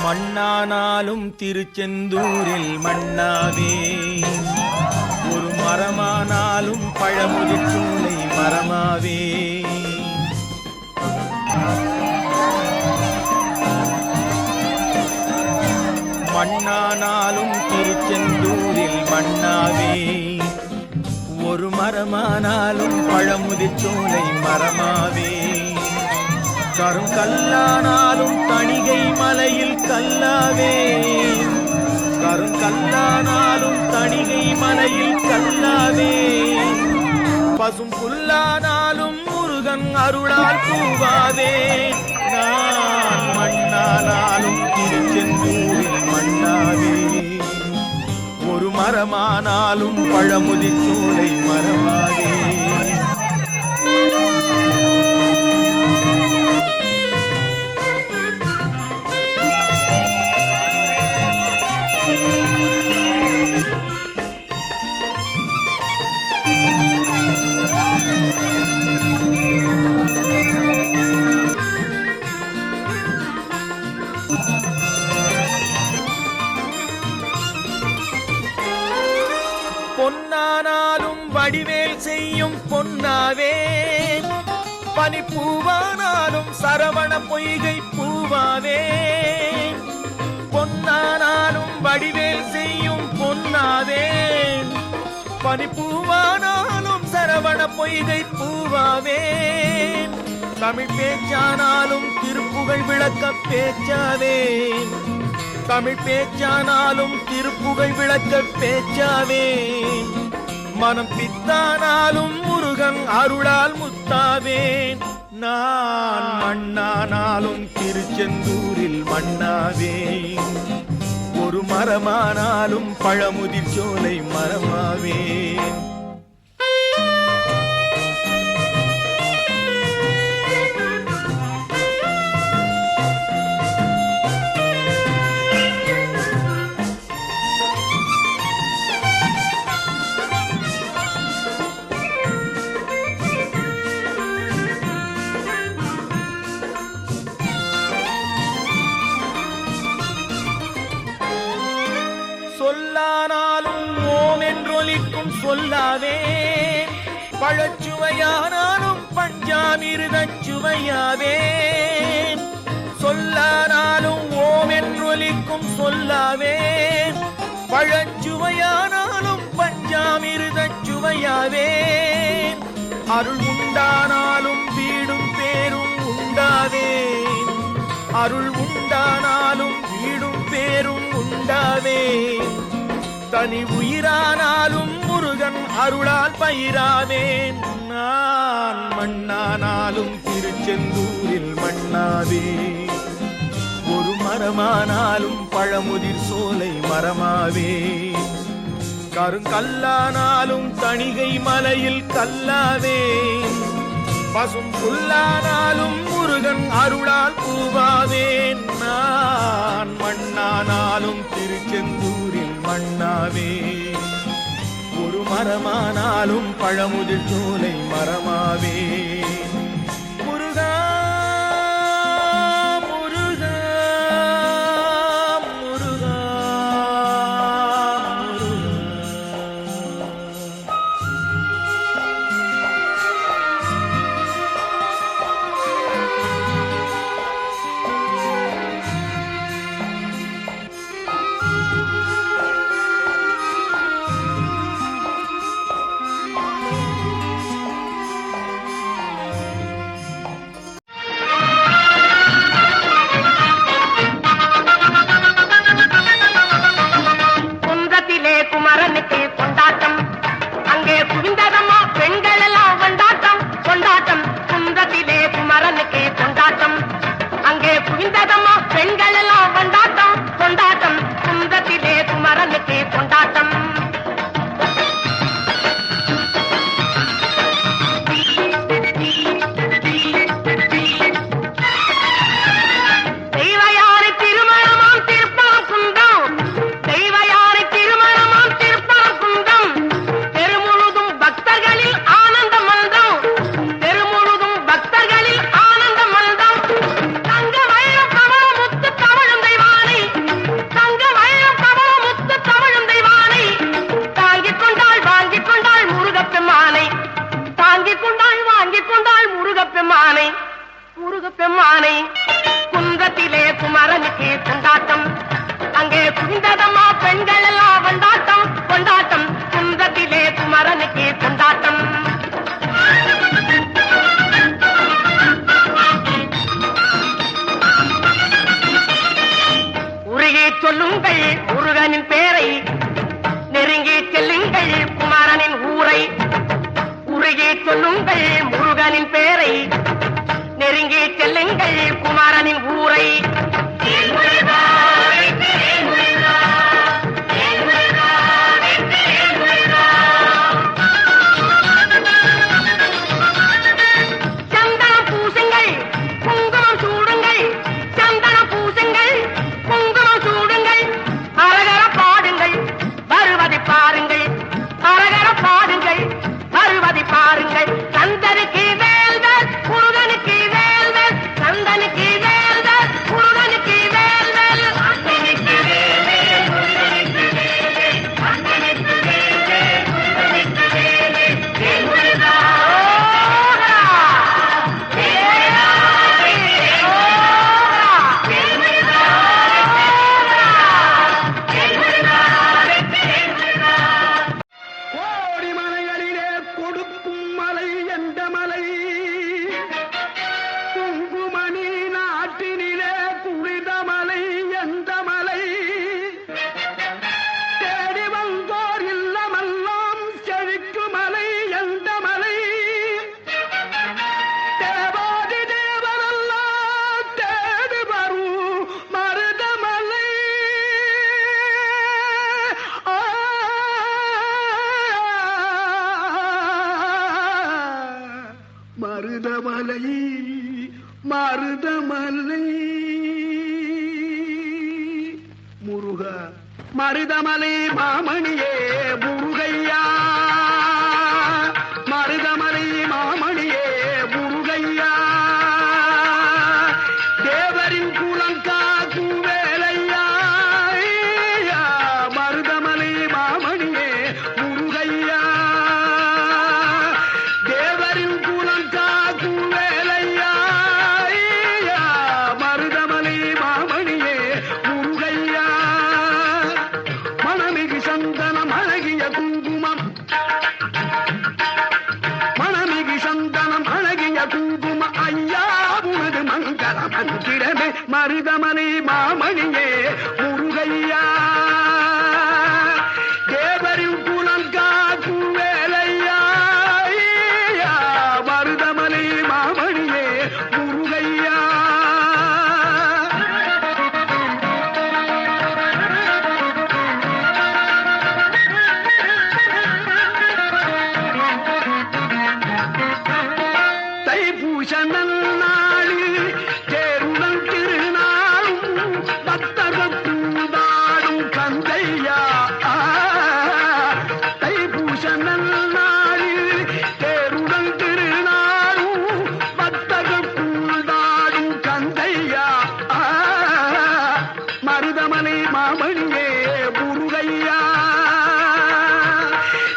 மண்ணானாலும் திருச்செந்தூரில் மண்ணாவே, ஒரு மரமானாலும் பழமுதிர் சோலை மரமாவே. மண்ணானாலும் திருச்செந்தூரில் மண்ணாவே, ஒரு மரமானாலும் பழமுதிர் சோலை மரமாவே. கருங்கல்லானாலும் தணிகை மலையில் கல்லாவே, கருங்கல்லானாலும் தணிகை மலையில் கல்லாவே. பசும் புல்லானாலும் முருகன் அருளால் பூவாவே. நான் மண்ணானாலும் திருச்செந்தூரில் மண்ணாவே, ஒரு மரமானாலும் பழமுதிர் சோலை மரமாவே. பொன்னானாலும் வடிவேல் செய்யும் பொன்னாவே, பனிப்பூவானாலும் சரவண பொய்கை பூவாவே. பொன்னானாலும் வடிவேல் செய்யும் பொன்னாவே, பனிப்பூவானாலும் சரவண பொய்கை பூவாவே. தமிழ் பேச்சானாலும் திருப்புகழ் விளக்க பேச்சாவே, தமிழ் பேச்சானாலும் திருப்புகழ் விளக்க பேச்சாவே. மனம் பித்தானாலும் முருகன் அருளால் முத்தாவேன். நான் மண்ணானாலும் திருச்செந்தூரில் மண்ணாவே, ஒரு மரமானாலும் பழமுதிர் சோலை மரமாவே. சொல்லானாலும் ஓம் என்றொலிக்கும் சொல்லாவே, பழச்சுவையானாலும் பஞ்சாமிர்தச் சுவையாவே. சொல்லானாலும் ஓம் என்றொலிக்கும் சொல்லாவே, பழச்சுவையானாலும் பஞ்சாமிர்தச் சுவையாவே. அருள் உண்டானாலும் வீடும் பேரும் உண்டாவே, அருள் உண்டானாலும் வீடும் பேரும் உண்டாவே. தனி உயிரானாலும் முருகன் அருளால் பயிராவேன். நான் மண்ணானாலும் திருச்செந்தூரில் மண்ணாவே, ஒரு மரமானாலும் பழமுதிர் சோலை மரமாவே. கருங்கல்லானாலும் தணிகை மலையில் கல்லாவே, பசும் புல்லானாலும் முருகன் அருளால் பூவாவேன். நான் மண்ணானாலும் திருச்செந்தூரில் மண்ணாவே, ஒரு மரமானாலும் பழமுதிர் சோலை மரமாவே. முருகா முருகா முருகா உருகி சொல்லுங்கள் முருகனின் பேரை, நெருங்கி செல்லுங்கள் குமாரனின் ஊரை. உருகி சொல்லுங்கள் முருகனின் பேரை, நெருங்கி செல்லுங்கள் குமாரனின் ஊரை. மருதமலை முருகா, மருதமலை மாமணியே முருகையா, மருதமலை மாமணியே முருகையா, தேவரின் குலம் காக்கும் வேலையா, மருதமலை மாமணியே முருகையா, தேவரின் குலம் காக்கும் வேலையா, மருதமலை மாமணியே முருகையா, மணமிகு சந்தனம் அழகிய குங்குமம், மணமிகு சந்தனம் அழகிய குங்கும ஐயா உனது மங்கள மந்திரமே மருதமலை மாமணியே முருகையா, தேவரின் குலம் காக்கும் வேலையா, மருதமலை மாமணியே முருகையா. தைப்பூச நன்னாளில் தேருடன் திருநாளும் பக்தர்கள் பூந்தாடும் கந்தையா, தைப்பூச நன்னாளில் தேருடன் திருநாளும் பக்தர்கள் பூந்தாடும் கந்தையா, மருதமலை மாமணியே முருகையா,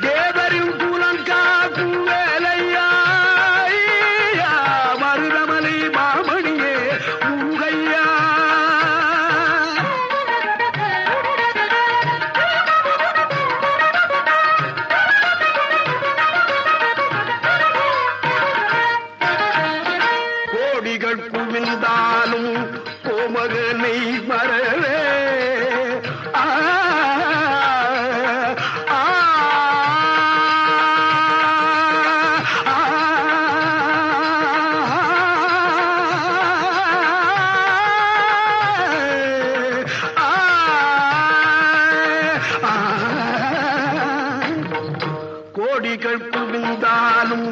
தேவரின் குலம் காக்கும் வேலையா, மருதமலை மாமணியே முருகையா. கோடிகள் குவிந்தாலும் கோமகனை மறவே, ஆ ஆ கோடிகள் குவிந்தாலும்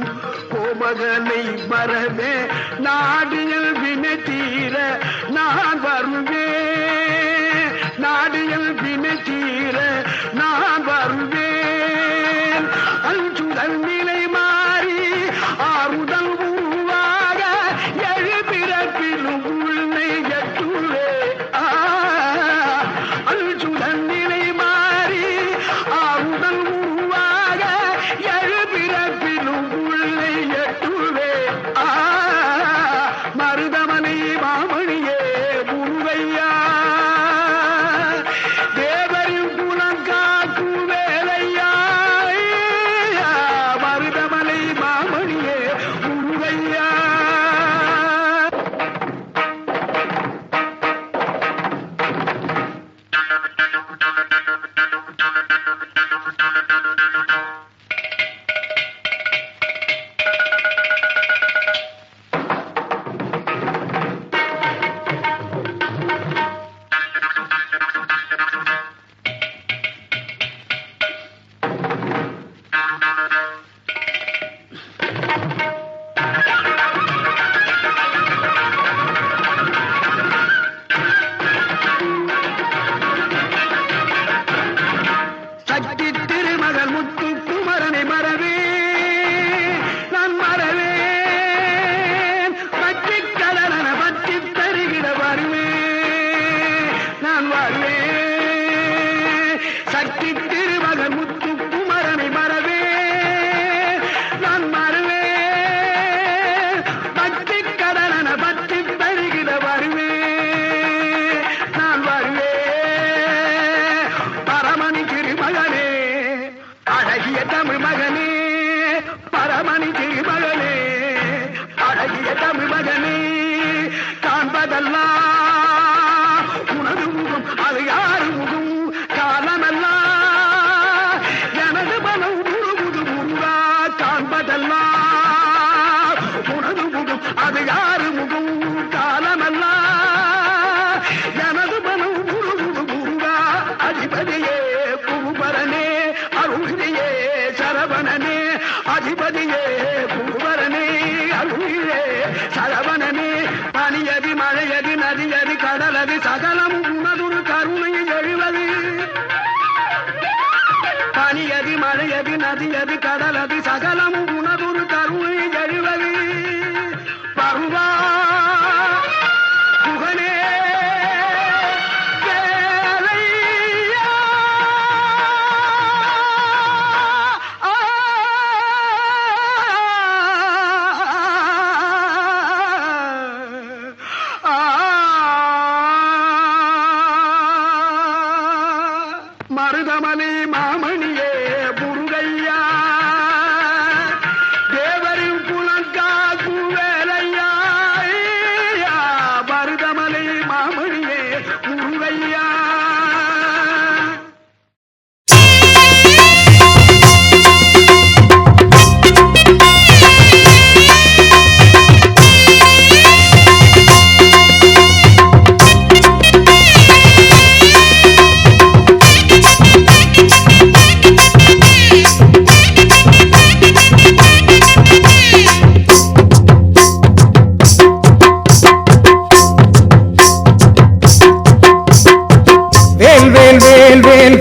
கோமகனை மறவே, நாடியல் வினை தீர நான் வருவேன், நாடியல் வினை தீர நான் வருவேன், அஞ்சுதல் நிலை மாறி ஆறுதல் உருவாக எழுபிறப்பிலும் உன்னை எட்டுவே, அஞ்சுதல் நிலை மாறி ஆறுதல் உருவாக எழுபிறப்பிலும் உன்னை எட்டுவே, மருதமலை மாமணியே முருகையா, தேவரின் குலம் காண்பதெல்லாம் உனது முகம் அது யாரு முகம் காலமெல்லாம் எனது மனம் முழுமுது முருகா காண்பதெல்லாம் உனது முகம் அது யாரு முகம் காலமெல்லாம் எனது மனம் முழுமுது முருகா அதிபதியே குருபரனே அருளியே சரவணனே அதிபதியே குருபரனே அருளியே சரவணனே பனியதி மழையதி நதியதி கடலதி சகலம் உனதொரு கருணை எழுவது பனியதி மழையதி நதியதி கடலதி சகலம் உனதொரு கருணை எழுவது பருவா புகழே மருதமலை மாமணியே முருகையா தேவரின் புலங்காக்கு வேலையா மருதமலை மாமணியே முருகையா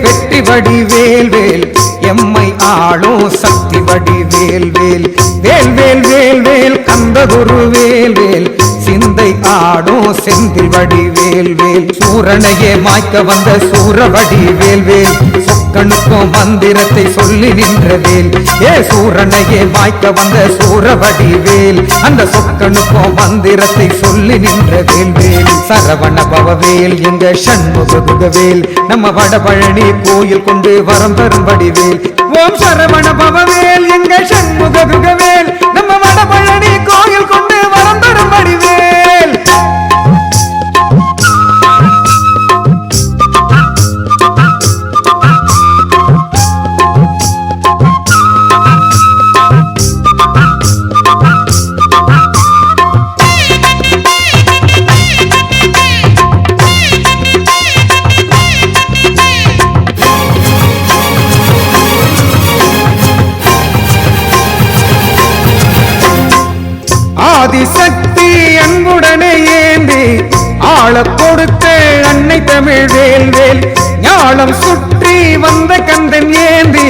வெற்றி வடி வேல் வேல் எம்மை ஆளோ சக்தி வடி வேல் வேல் வேல் வேல் வேல் வேல் கந்தகுரு வேல் வேல் சிந்தை ஆடோ செந்தில் வடி வேல் வேல் சூரனையே மாய்க்க வந்த சூரவடி வேல் வேல் சொக்கனுக்கும் மந்திரத்தை சொல்லி நின்ற வேல் ஏ சூரனையே மாய்க்க வந்த சூரவடி வேல் அந்த சொக்கனுக்கும் மந்திரத்தை சொல்லி நின்ற வேல் வேல் சரவண பவவேல் எங்க சண்முக வேல் நம்ம வடபழனி கோயில் கொண்டு வரம் தரும் வடிவேல் ஓம் சரவண பவவேல் எங்க சண்முக வேல் நம்ம வடபழனி கோயில் கொண்டு வரம் தரும் வடிவேல் ஆதிசக்தி அன்புடனே ஏந்தி ஆள கொடுத்த அன்னை தமிழ் வேல் வேல் ஞாலம் சுற்றி வந்த கந்தன் ஏந்தி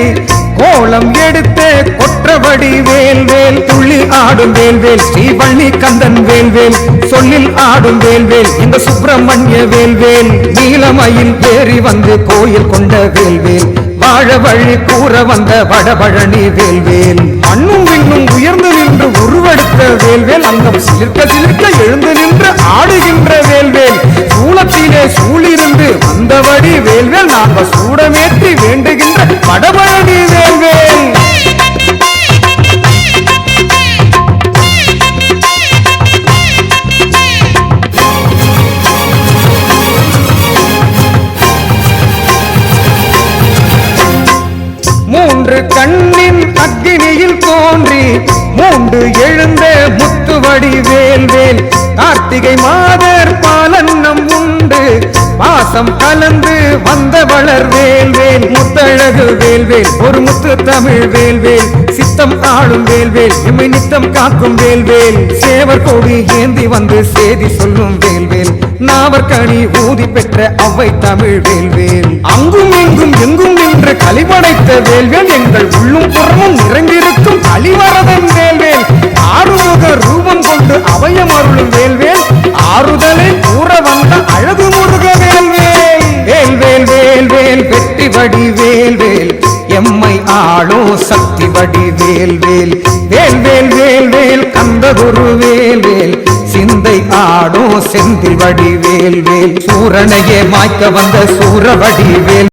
கோலம் எடுத்து கொற்றபடி வேல் வேல் துள்ளி ஆடும் வேல் வேல் ஸ்ரீவள்ளி கந்தன் வேல் வேல் சொல்லில் ஆடும் வேல் வேல் இந்த சுப்பிரமணிய வேல் வேல் நீலமயில் ஏறி வந்து கோயில் கொண்ட வேல் வேல் வாழ வழி கூற வந்த வடபழனி வேல் வேல் அண்ணும் விண்ணும் உயர்ந்து நின்று உருவெடுத்த வேல்வேல் அங்கம் சிலிர்க்க சிலிர்க்க எழுந்து நின்று ஆடுகின்ற வேல்வேல் சூளத்திலே சூழிருந்து வந்தபடி வேல்வேல் நாங்கள் சூடமேற்றி வேண்டுகின்ற வடபழனி வேல்வேல் மூன்று கண்ணின் அக்னியில் தோன்றி மூன்று எழுந்த முத்துவடி வேல் வேல் கார்த்திகை மாதர் பாலன்னம் உண்டு பாசம் கலந்து வந்த வளர் வேல் வேல் முத்தழகு வேல் வேல் ஒரு முத்து தமிழ் வேல் வேல் சித்தம் ஆளும் வேல் வேல் எம்மை நித்தம் காக்கும் வேல் வேல் சேவர் கொடி ஏந்தி வந்து சேதி சொல்லும் வேல் வேல் நாவற்கனி ஊதி பெற்ற அவை தமிழ் வேல் வேல் அங்கும் இங்கும் எங்கும் நின்று கலிபடைத்த வேல்வேல் எங்கள் உள்ளும் புறமும் நிறைந்திருக்கும் அலிவரதன் வேல்வேல் ஆறுமுக ரூபம் கொண்டு அவையம் அருளும் வேல்வேல் ஆறுதலை கூற வந்த அழகு முருக வேல்வேல் வேல் வேல் வேல் வேல் வெற்றி வடி வேல் வேல் எம்மை ஆளோ சக்தி வடி வேல் வேல் வேல் வேல் வேல் வேல் கந்தகுரு வேல் வேல் சிந்தை ஆடோ செந்தில் வடி வேல் வேல் சூரனையே மாய்க்க வந்த சூரவடி வேல்